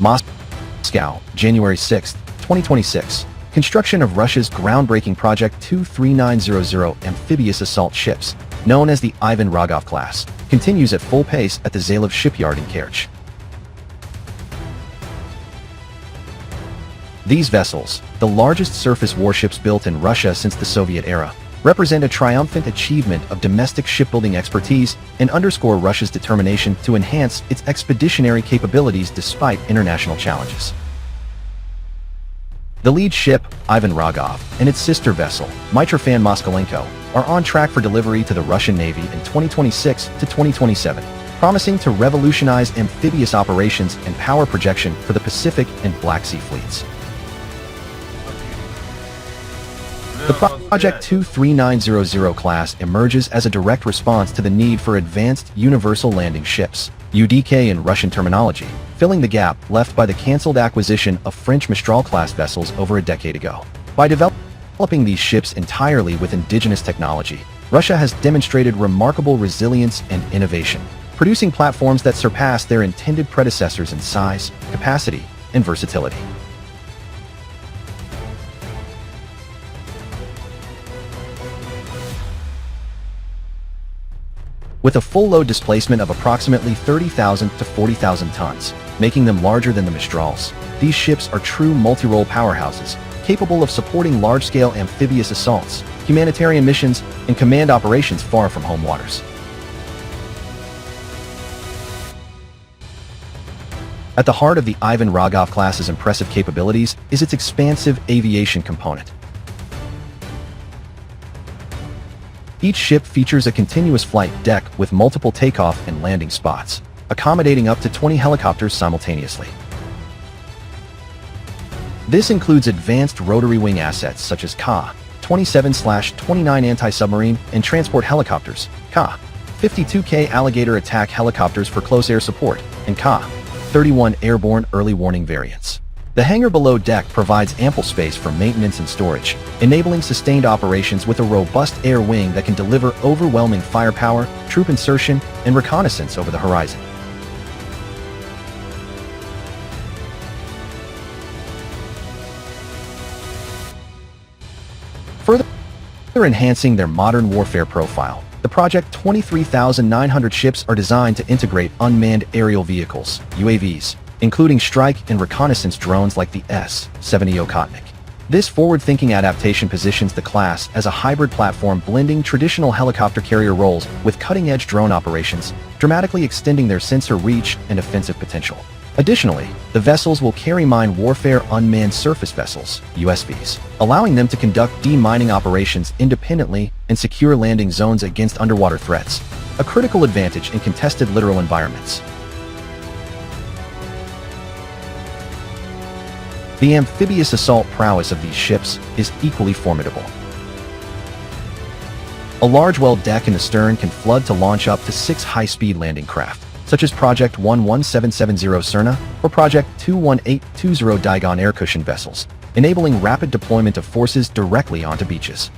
Moscow, January 6, 2026. Construction of Russia's groundbreaking Project 23900 amphibious assault ships, known as the Ivan Rogov-class, continues at full pace at the Zalev shipyard in Kerch. These vessels, the largest surface warships built in Russia since the Soviet era, represent a triumphant achievement of domestic shipbuilding expertise and underscore Russia's determination to enhance its expeditionary capabilities despite international challenges. The lead ship, Ivan Rogov, and its sister vessel, Than Moskva, are on track for delivery to the Russian Navy in 2026 to 2027, promising to revolutionize amphibious operations and power projection for the Pacific and Black Sea fleets. The Project 23900 class emerges as a direct response to the need for advanced universal landing ships, UDK in Russian terminology, filling the gap left by the cancelled acquisition of French Mistral-class vessels over a decade ago. By developing these ships entirely with indigenous technology, Russia has demonstrated remarkable resilience and innovation, producing platforms that surpass their intended predecessors in size, capacity, and versatility. With a full load displacement of approximately 30,000 to 40,000 tons, making them larger than the Mistrals, these ships are true multi-role powerhouses, capable of supporting large-scale amphibious assaults, humanitarian missions, and command operations far from home waters. At the heart of the Ivan Rogov-class's impressive capabilities is its expansive aviation component. Each ship features a continuous flight deck with multiple takeoff and landing spots, accommodating up to 20 helicopters simultaneously. This includes advanced rotary wing assets such as Ka-27/29 anti-submarine and transport helicopters, Ka-52K Alligator attack helicopters for close air support, and Ka-31 airborne early warning variants. The hangar below deck provides ample space for maintenance and storage, enabling sustained operations with a robust air wing that can deliver overwhelming firepower, troop insertion, and reconnaissance over the horizon. Further enhancing their modern warfare profile, the Project 23,900 ships are designed to integrate unmanned aerial vehicles, UAVs, including strike and reconnaissance drones like the S-70 Okhotnik. This forward-thinking adaptation positions the class as a hybrid platform blending traditional helicopter carrier roles with cutting-edge drone operations, dramatically extending their sensor reach and offensive potential. Additionally, the vessels will carry mine warfare unmanned surface vessels, USVs, allowing them to conduct demining operations independently and secure landing zones against underwater threats, a critical advantage in contested littoral environments. The amphibious assault prowess of these ships is equally formidable. A large well deck in the stern can flood to launch up to 6 high-speed landing craft, such as Project 11770 Cerna or Project 21820 Daigon air cushion vessels, enabling rapid deployment of forces directly onto beaches.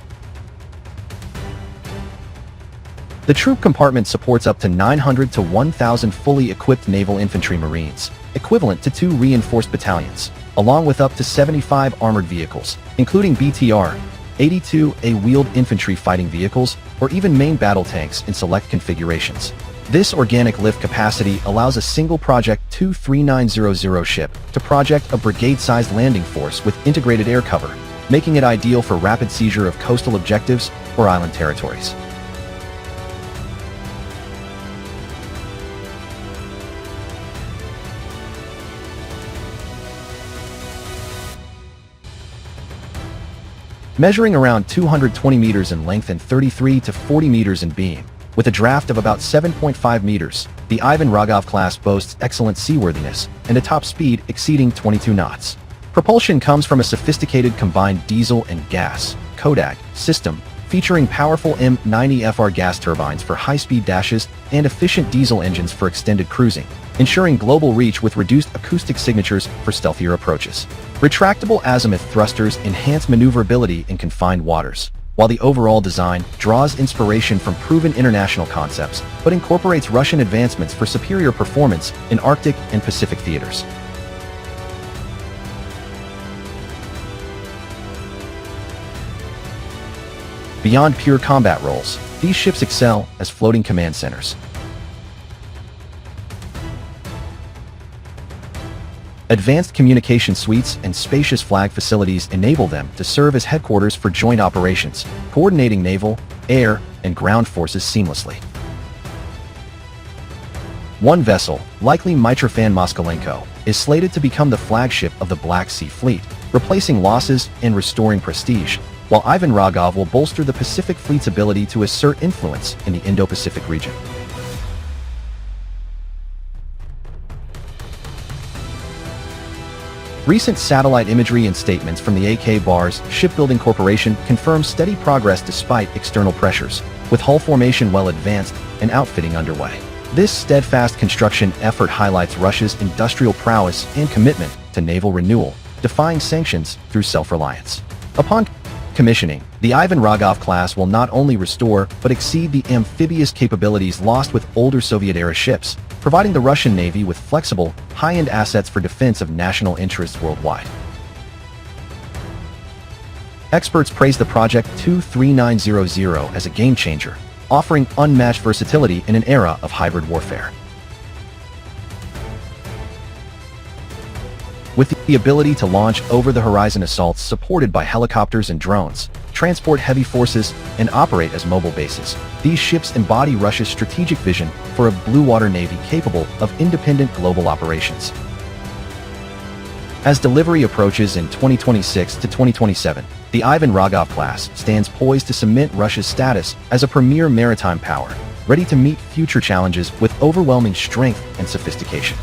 The troop compartment supports up to 900 to 1,000 fully equipped naval infantry marines, equivalent to 2 reinforced battalions, along with up to 75 armored vehicles, including BTR-82A wheeled infantry fighting vehicles, or even main battle tanks in select configurations. This organic lift capacity allows a single Project 23900 ship to project a brigade-sized landing force with integrated air cover, making it ideal for rapid seizure of coastal objectives or island territories. Measuring around 220 meters in length and 33 to 40 meters in beam, with a draft of about 7.5 meters, the Ivan Rogov-class boasts excellent seaworthiness and a top speed exceeding 22 knots. Propulsion comes from a sophisticated combined diesel and gas (CODAG) system, featuring powerful M90FR gas turbines for high-speed dashes and efficient diesel engines for extended cruising, ensuring global reach with reduced acoustic signatures for stealthier approaches. Retractable azimuth thrusters enhance maneuverability in confined waters, while the overall design draws inspiration from proven international concepts but incorporates Russian advancements for superior performance in Arctic and Pacific theaters. Beyond pure combat roles, these ships excel as floating command centers. Advanced communication suites and spacious flag facilities enable them to serve as headquarters for joint operations, coordinating naval, air, and ground forces seamlessly. One vessel, likely Than Moskva, is slated to become the flagship of the Black Sea Fleet, replacing losses and restoring prestige, while Ivan Rogov will bolster the Pacific Fleet's ability to assert influence in the Indo-Pacific region. Recent satellite imagery and statements from the AK Bars Shipbuilding Corporation confirm steady progress despite external pressures, with hull formation well advanced and outfitting underway. This steadfast construction effort highlights Russia's industrial prowess and commitment to naval renewal, defying sanctions through self-reliance. Upon commissioning, the Ivan Rogov-class will not only restore but exceed the amphibious capabilities lost with older Soviet-era ships, providing the Russian Navy with flexible, high-end assets for defense of national interests worldwide. Experts praise the Project 23900 as a game-changer, offering unmatched versatility in an era of hybrid warfare. With the ability to launch over-the-horizon assaults supported by helicopters and drones, transport heavy forces, and operate as mobile bases, these ships embody Russia's strategic vision for a blue-water navy capable of independent global operations. As delivery approaches in 2026 to 2027, the Ivan Rogov-class stands poised to cement Russia's status as a premier maritime power, ready to meet future challenges with overwhelming strength and sophistication.